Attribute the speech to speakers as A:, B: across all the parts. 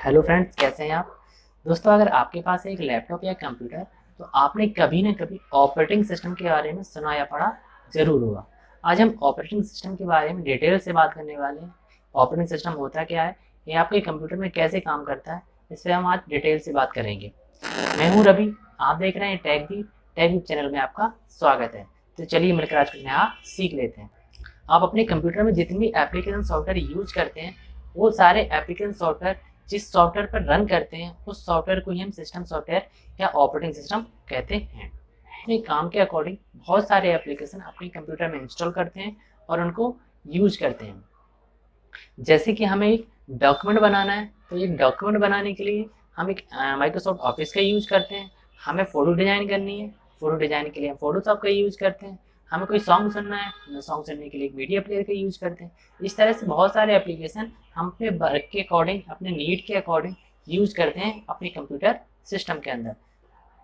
A: Hello friends, कैसे हैं आप। दोस्तों, अगर आपके पास एक लैपटॉप या कंप्यूटर तो आपने कभी ना कभी ऑपरेटिंग सिस्टम के बारे में सुना या पढ़ा ज़रूर होगा। आज हम ऑपरेटिंग सिस्टम के बारे में डिटेल से बात करने वाले हैं। ऑपरेटिंग सिस्टम होता क्या है, ये आपके कंप्यूटर में कैसे काम करता है, इस पर हम आज डिटेल से बात करेंगे। मैं हूँ रवि, आप देख रहे हैं टेक चैनल में आपका स्वागत है। तो चलिए मिलकर आज कुछ नया सीख लेते हैं। आप अपने कंप्यूटर में जितनी भी एप्लीकेशन सॉफ्टवेयर यूज करते हैं, वो सारे एप्लीकेशन सॉफ्टवेयर जिस सॉफ्टवेयर पर रन करते हैं उस सॉफ्टवेयर को ही हम सिस्टम सॉफ्टवेयर या ऑपरेटिंग सिस्टम कहते हैं। अपने काम के अकॉर्डिंग बहुत सारे एप्लीकेशन अपने कंप्यूटर में इंस्टॉल करते हैं और उनको यूज करते हैं। जैसे कि हमें एक डॉक्यूमेंट बनाना है, तो एक डॉक्यूमेंट बनाने के लिए हम एक माइक्रोसॉफ्ट ऑफिस का यूज करते हैं। हमें फ़ोटो डिज़ाइन करनी है, फ़ोटो डिज़ाइन के लिए हम फोटोशॉप का यूज करते हैं। हमें कोई सॉन्ग सुनना है, हमें सॉन्ग सुनने के लिए एक मीडिया प्लेयर का यूज करते हैं। इस तरह से बहुत सारे एप्लीकेशन हम अपने वर्क के अकॉर्डिंग, अपने नीड के अकॉर्डिंग यूज करते हैं अपने कंप्यूटर सिस्टम के अंदर।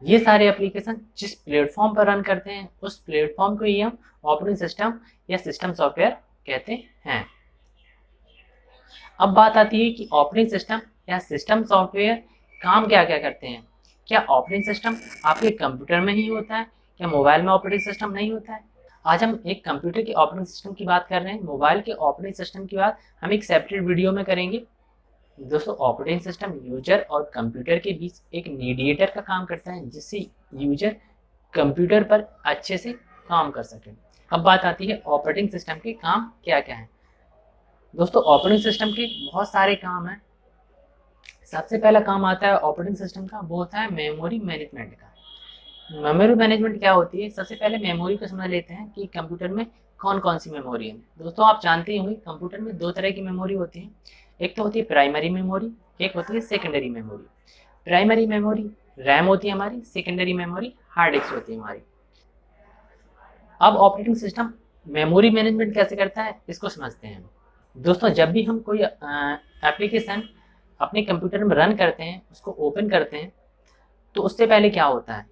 A: ये सारे एप्लीकेशन जिस प्लेटफॉर्म पर रन करते हैं उस प्लेटफॉर्म को ही हम ऑपरेटिंग सिस्टम या सिस्टम सॉफ्टवेयर कहते हैं। अब बात आती है कि ऑपरेटिंग सिस्टम या सिस्टम सॉफ्टवेयर काम क्या क्या करते हैं। क्या ऑपरेटिंग सिस्टम आपके कंप्यूटर में ही होता है, क्या मोबाइल में ऑपरेटिंग सिस्टम नहीं होता है। आज हम एक कंप्यूटर के ऑपरेटिंग सिस्टम की बात कर रहे हैं, मोबाइल के ऑपरेटिंग सिस्टम की बात हम एक सेपरेट वीडियो में करेंगे। दोस्तों, ऑपरेटिंग सिस्टम यूजर और कंप्यूटर के बीच एक मीडिएटर का काम करता है, जिससे यूजर कंप्यूटर पर अच्छे से काम कर सके। अब बात आती है ऑपरेटिंग सिस्टम के काम क्या क्या है। दोस्तों, ऑपरेटिंग सिस्टम के बहुत सारे काम हैं। सबसे पहला काम आता है ऑपरेटिंग सिस्टम का, वो होता है मेमोरी मैनेजमेंट का। मेमोरी मैनेजमेंट क्या होती है, सबसे पहले मेमोरी को समझ लेते हैं कि कंप्यूटर में कौन कौन सी मेमोरी है। दोस्तों, आप जानते ही होंगे कंप्यूटर में दो तरह की मेमोरी होती है। एक तो होती है प्राइमरी मेमोरी, एक होती है secondary memory. Primary memory RAM होती है हमारी, सेकेंडरी मेमोरी हार्ड डिस्क होती है हमारी। अब ऑपरेटिंग सिस्टम मेमोरी मैनेजमेंट कैसे करता है, इसको समझते हैं। दोस्तों, जब भी हम कोई एप्लीकेशन अपने कंप्यूटर में रन करते हैं, उसको ओपन करते हैं, तो उससे पहले क्या होता है,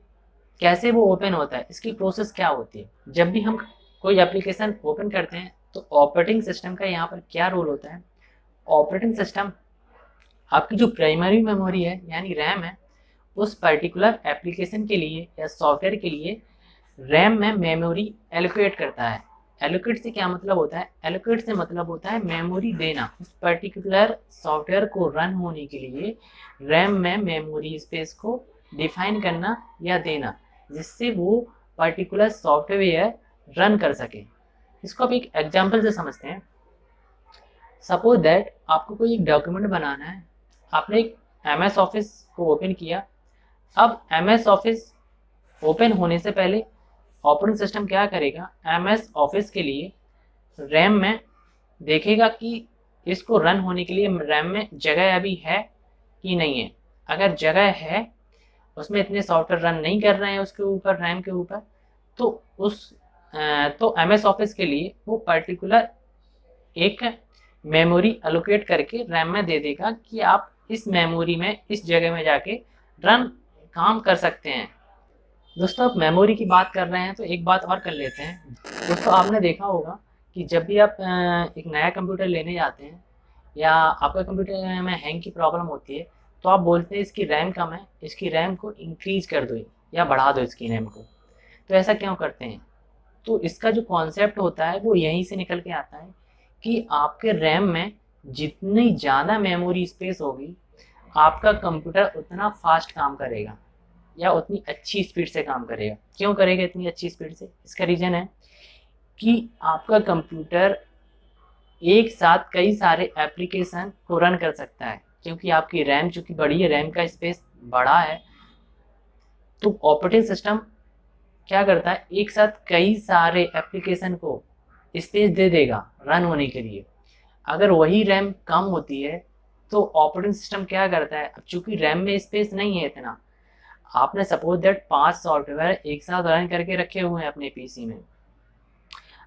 A: कैसे वो ओपन होता है, इसकी प्रोसेस क्या होती है। जब भी हम कोई एप्लीकेशन ओपन करते हैं तो ऑपरेटिंग सिस्टम का यहाँ पर क्या रोल होता है। ऑपरेटिंग सिस्टम आपकी जो प्राइमरी मेमोरी है यानी रैम है, उस पर्टिकुलर एप्लीकेशन के लिए या सॉफ्टवेयर के लिए रैम में मेमोरी एलोकेट करता है। एलोकेट से क्या मतलब होता है, एलोकेट से मतलब होता है मेमोरी देना। उस पर्टिकुलर सॉफ्टवेयर को रन होने के लिए रैम में मेमोरी स्पेस को डिफाइन करना या देना, जिससे वो पर्टिकुलर सॉफ्टवेयर रन कर सके। इसको आप एक एग्जांपल से समझते हैं। सपोज दैट आपको कोई एक डॉक्यूमेंट बनाना है, आपने एक MS ऑफिस को ओपन किया। अब MS ऑफिस ओपन होने से पहले ऑपरेटिंग सिस्टम क्या करेगा, MS ऑफिस के लिए रैम में देखेगा कि इसको रन होने के लिए रैम में जगह अभी है कि नहीं है। अगर जगह है, उसमें इतने सॉफ्टवेयर रन नहीं कर रहे हैं उसके ऊपर, रैम के ऊपर, तो तो MS ऑफिस के लिए वो पर्टिकुलर एक मेमोरी अलोकेट करके रैम में दे देगा कि आप इस मेमोरी में, इस जगह में जाके रन काम कर सकते हैं। दोस्तों, आप मेमोरी की बात कर रहे हैं तो एक बात और कर लेते हैं। दोस्तों, आपने देखा होगा कि जब भी आप एक नया कंप्यूटर लेने जाते हैं या आपका कंप्यूटर में हैंग की प्रॉब्लम होती है, तो आप बोलते हैं इसकी रैम कम है, इसकी रैम को इंक्रीज कर दो या बढ़ा दो इसकी रैम को। तो ऐसा क्यों करते हैं, तो इसका जो कॉन्सेप्ट होता है वो यहीं से निकल के आता है कि आपके रैम में जितनी ज़्यादा मेमोरी स्पेस होगी, आपका कंप्यूटर उतना फास्ट काम करेगा या उतनी अच्छी स्पीड से काम करेगा। क्यों करेगा इतनी अच्छी स्पीड से, इसका रीज़न है कि आपका कंप्यूटर एक साथ कई सारे एप्लीकेशन को रन कर सकता है। क्योंकि आपकी रैम चूँकि बड़ी है, रैम का स्पेस बड़ा है, तो ऑपरेटिंग सिस्टम क्या करता है, एक साथ कई सारे एप्लीकेशन को स्पेस दे देगा रन होने के लिए। अगर वही रैम कम होती है तो ऑपरेटिंग सिस्टम क्या करता है, अब चूंकि रैम में स्पेस नहीं है इतना, आपने सपोज दैट 5 सॉफ्टवेयर एक साथ रन करके रखे हुए हैं अपने पीसी में,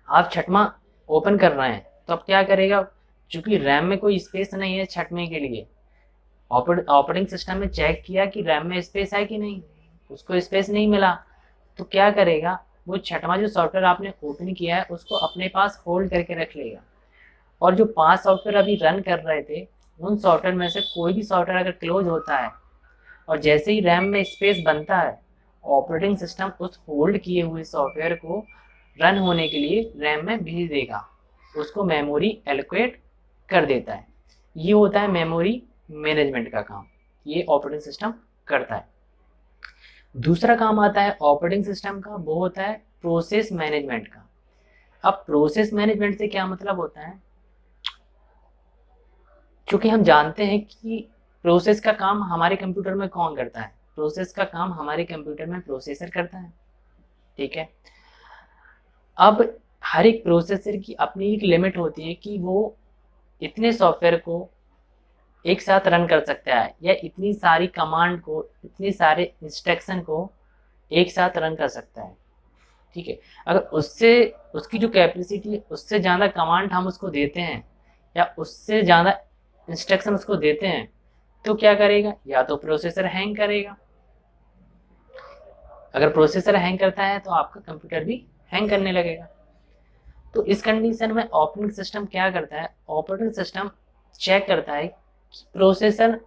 A: आप छठवां ओपन कर रहे हैं, तो अब क्या करेगा, चूंकि रैम में कोई स्पेस नहीं है छठवें के लिए, ऑपरेटिंग सिस्टम ने चेक किया कि रैम में स्पेस है कि नहीं, उसको स्पेस नहीं मिला, तो क्या करेगा, वो छठवां जो सॉफ्टवेयर आपने ओपन किया है उसको अपने पास होल्ड करके रख लेगा। और जो 5 सॉफ्टवेयर अभी रन कर रहे थे उन सॉफ्टवेयर में से कोई भी सॉफ्टवेयर अगर क्लोज होता है और जैसे ही रैम में स्पेस बनता है, ऑपरेटिंग सिस्टम उस होल्ड किए हुए सॉफ्टवेयर को रन होने के लिए रैम में भेज देगा, उसको मेमोरी एलोकेट कर देता है। ये होता है मेमोरी मैनेजमेंट का काम, ये ऑपरेटिंग सिस्टम करता है। दूसरा काम आता है ऑपरेटिंग सिस्टम का, वो होता है प्रोसेस मैनेजमेंट का। अब प्रोसेस मैनेजमेंट से क्या मतलब होता है, क्योंकि हम जानते हैं कि प्रोसेस का काम हमारे कंप्यूटर में कौन करता है, प्रोसेस का काम हमारे कंप्यूटर में प्रोसेसर करता है, ठीक है। अब हर एक प्रोसेसर की अपनी एक लिमिट होती है कि वो इतने सॉफ्टवेयर को एक साथ रन कर सकता है या इतनी सारी कमांड को, इतने सारे इंस्ट्रक्शन को एक साथ रन कर सकता है, ठीक है। अगर उससे उसकी जो कैपेसिटी है उससे ज़्यादा कमांड हम उसको देते हैं या उससे ज़्यादा इंस्ट्रक्शन उसको देते हैं तो क्या करेगा, या तो प्रोसेसर हैंग करेगा। अगर प्रोसेसर हैंग करता है तो आपका कंप्यूटर भी हैंग करने लगेगा। तो इस कंडीशन में ऑपरेटिंग सिस्टम क्या करता है, ऑपरेटिंग सिस्टम चेक करता है कि प्रोसेसर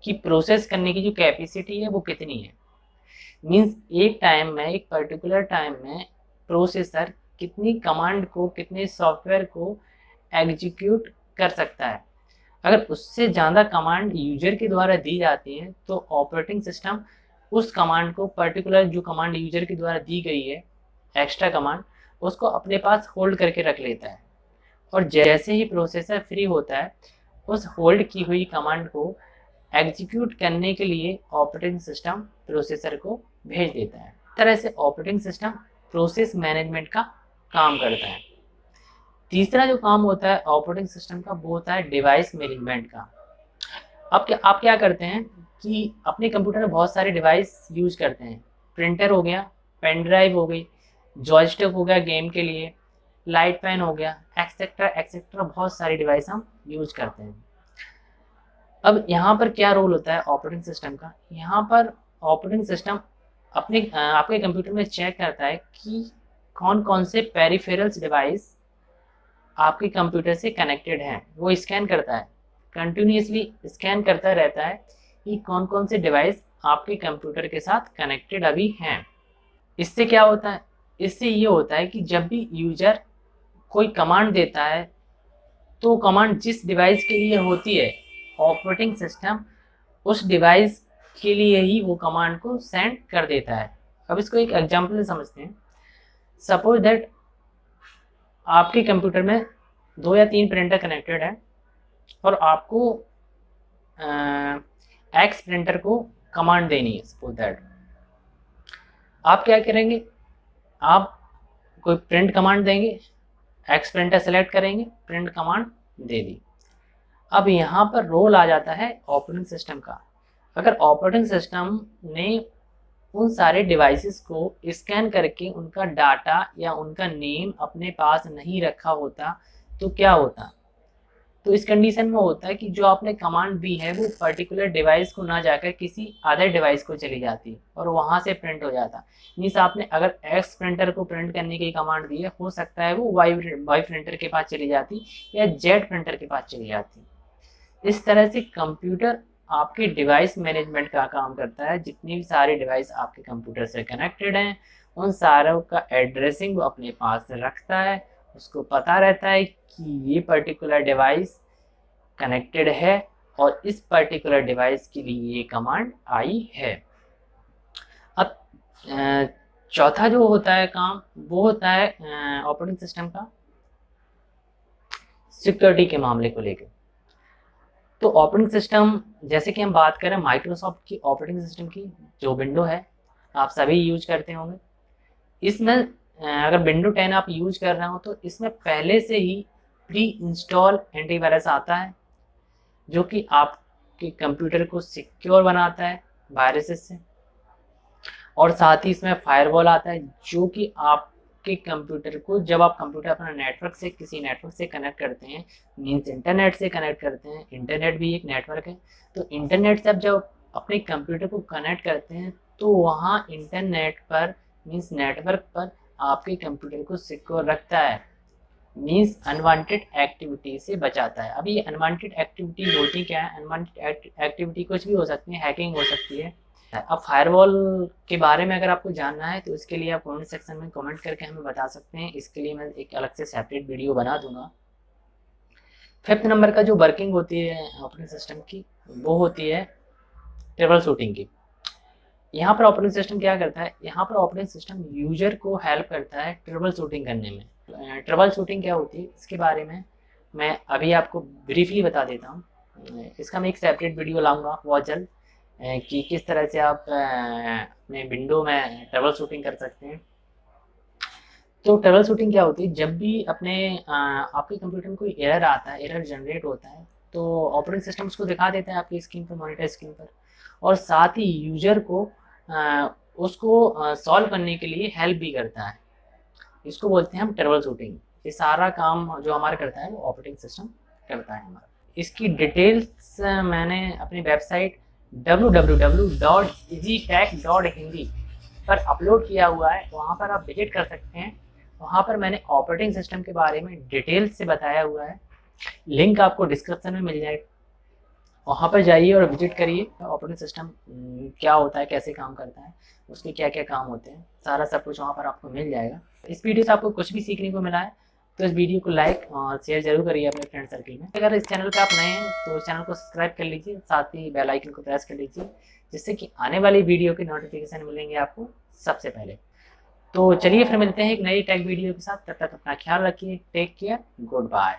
A: की प्रोसेस करने की जो कैपेसिटी है वो कितनी है। मीन्स एक टाइम में, एक पर्टिकुलर टाइम में प्रोसेसर कितनी कमांड को, कितने सॉफ्टवेयर को एग्जीक्यूट कर सकता है। अगर उससे ज़्यादा कमांड यूजर के द्वारा दी जाती है तो ऑपरेटिंग सिस्टम उस कमांड को, पर्टिकुलर जो कमांड यूजर के द्वारा दी गई है, एक्स्ट्रा कमांड, उसको अपने पास होल्ड करके रख लेता है। और जैसे ही प्रोसेसर फ्री होता है उस होल्ड की हुई कमांड को एग्जीक्यूट करने के लिए ऑपरेटिंग सिस्टम प्रोसेसर को भेज देता है। इस तरह से ऑपरेटिंग सिस्टम प्रोसेस मैनेजमेंट का काम करता है। तीसरा जो काम होता है ऑपरेटिंग सिस्टम का वो होता है डिवाइस मैनेजमेंट का। अब आप क्या करते हैं कि अपने कंप्यूटर में बहुत सारे डिवाइस यूज करते हैं। प्रिंटर हो गया, पेन ड्राइव हो गई, जॉयस्टिक हो गया गेम के लिए, लाइट फैन हो गया, एक्सेट्रा एक्सेट्रा, बहुत सारी डिवाइस हम यूज करते हैं। अब यहाँ पर क्या रोल होता है ऑपरेटिंग सिस्टम का, यहाँ पर ऑपरेटिंग सिस्टम आपके कंप्यूटर में चेक करता है कि कौन कौन से पेरिफेरल्स डिवाइस आपके कंप्यूटर से कनेक्टेड हैं। वो स्कैन करता है, कंटिन्यूसली स्कैन करता रहता है कि कौन कौन से डिवाइस आपके कंप्यूटर के साथ कनेक्टेड अभी हैं। इससे क्या होता है, इससे ये होता है कि जब भी यूजर कोई कमांड देता है तो कमांड जिस डिवाइस के लिए होती है, ऑपरेटिंग सिस्टम उस डिवाइस के लिए ही वो कमांड को सेंड कर देता है। अब इसको एक एग्जांपल से समझते हैं। सपोज दैट आपके कंप्यूटर में 2 या 3 प्रिंटर कनेक्टेड है और आपको एक्स प्रिंटर को कमांड देनी है। सपोज दैट आप क्या करेंगे, आप कोई प्रिंट कमांड देंगे, एक्स प्रिंटर सेलेक्ट करेंगे, प्रिंट कमांड दे दी। अब यहाँ पर रोल आ जाता है ऑपरेटिंग सिस्टम का। अगर ऑपरेटिंग सिस्टम ने उन सारे डिवाइसेस को स्कैन करके उनका डाटा या उनका नेम अपने पास नहीं रखा होता तो क्या होता, तो इस कंडीशन में होता है कि जो आपने कमांड दी है वो पर्टिकुलर डिवाइस को ना जाकर किसी अदर डिवाइस को चली जाती और वहाँ से प्रिंट हो जाता। मीन्स आपने अगर एक्स प्रिंटर को प्रिंट करने की कमांड दी है, हो सकता है वो वाई प्रिंटर के पास चली जाती या जेड प्रिंटर के पास चली जाती। इस तरह से कंप्यूटर आपके डिवाइस मैनेजमेंट का काम करता है। जितनी भी सारे डिवाइस आपके कंप्यूटर से कनेक्टेड हैं उन सारों का एड्रेसिंग वो अपने पास रखता है। उसको पता रहता है कि ये पर्टिकुलर डिवाइस कनेक्टेड है और इस पर्टिकुलर डिवाइस के लिए ये कमांड आई है। अब चौथा जो होता है काम वो होता है ऑपरेटिंग सिस्टम का सिक्योरिटी के मामले को लेकर। तो ऑपरेटिंग सिस्टम, जैसे कि हम बात करें माइक्रोसॉफ्ट की ऑपरेटिंग सिस्टम की, जो विंडो है आप सभी यूज करते होंगे। इसमें अगर विंडो 10 आप यूज कर रहे हो तो इसमें पहले से ही प्री इंस्टॉल एंटीवायरस आता है जो कि आपके कंप्यूटर को सिक्योर बनाता है वायरसेस से, और साथ ही इसमें फायरवॉल आता है जो कि आपके कंप्यूटर को, जब आप कंप्यूटर अपना नेटवर्क से, किसी नेटवर्क से कनेक्ट करते हैं, मीन्स इंटरनेट से कनेक्ट करते हैं, इंटरनेट भी एक नेटवर्क है, तो इंटरनेट से आप जब अपने कंप्यूटर को कनेक्ट करते हैं तो वहाँ इंटरनेट पर, मीन्स नेटवर्क पर आपके कंप्यूटर को सिक्योर रखता है। मीन्स अनवांटेड एक्टिविटी से बचाता है। अब ये अनवांटेड एक्टिविटी होती क्या है? अनवांटेड एक्टिविटी कुछ भी हो सकती है, हैकिंग हो सकती है। अब फायरवॉल के बारे में अगर आपको जानना है तो इसके लिए आप कमेंट सेक्शन में कमेंट करके हमें बता सकते हैं, इसके लिए मैं एक अलग से सेपरेट वीडियो बना दूंगा। 5th नंबर का जो वर्किंग होती है ऑपरेटिंग सिस्टम की, वो होती है ट्रबल शूटिंग की। यहाँ पर ऑपरेटिंग सिस्टम क्या करता है? यहाँ पर ऑपरेटिंग सिस्टम यूजर को हेल्प करता है ट्रबल शूटिंग करने में। ट्रबल शूटिंग क्या होती है इसके बारे में मैं अभी आपको ब्रीफली बता देता हूँ। इसका मैं एक सेपरेट वीडियो लाऊंगा बहुत जल्द कि किस तरह से आप अपने विंडो में ट्रबल शूटिंग कर सकते हैं। तो ट्रबल शूटिंग क्या होती है? जब भी अपने आपके कंप्यूटर में कोई एरर आता है, एरर जनरेट होता है, तो ऑपरेटिंग सिस्टम उसको दिखा देता है आपकी स्क्रीन पर, मॉनिटर स्क्रीन पर, और साथ ही यूजर को उसको सॉल्व करने के लिए हेल्प भी करता है। इसको बोलते हैं हम ट्रबल शूटिंग। ये सारा काम जो हमारा करता है वो ऑपरेटिंग सिस्टम करता है हमारा। इसकी डिटेल्स मैंने अपनी वेबसाइट www.egitech.hindi पर अपलोड किया हुआ है, वहाँ पर आप विजिट कर सकते हैं। वहाँ पर मैंने ऑपरेटिंग सिस्टम के बारे में डिटेल्स से बताया हुआ है, लिंक आपको डिस्क्रिप्शन में मिल जाएगा। वहाँ पर जाइए और विजिट करिए। ऑपरेटिंग सिस्टम क्या होता है, कैसे काम करता है, उसके क्या क्या काम होते हैं, सारा सब कुछ वहाँ पर आपको मिल जाएगा। इस वीडियो से आपको कुछ भी सीखने को मिला है तो इस वीडियो को लाइक और शेयर जरूर करिए अपने फ्रेंड सर्कल में। अगर इस चैनल पर आप नए हैं तो इस चैनल को सब्सक्राइब कर लीजिए, साथ ही बेल आइकन को प्रेस कर लीजिए, जिससे कि आने वाली वीडियो की नोटिफिकेशन मिलेंगे आपको सबसे पहले। तो चलिए फिर मिलते हैं एक नई टेक वीडियो के साथ। तब तक अपना ख्याल रखिए। Take care, good bye.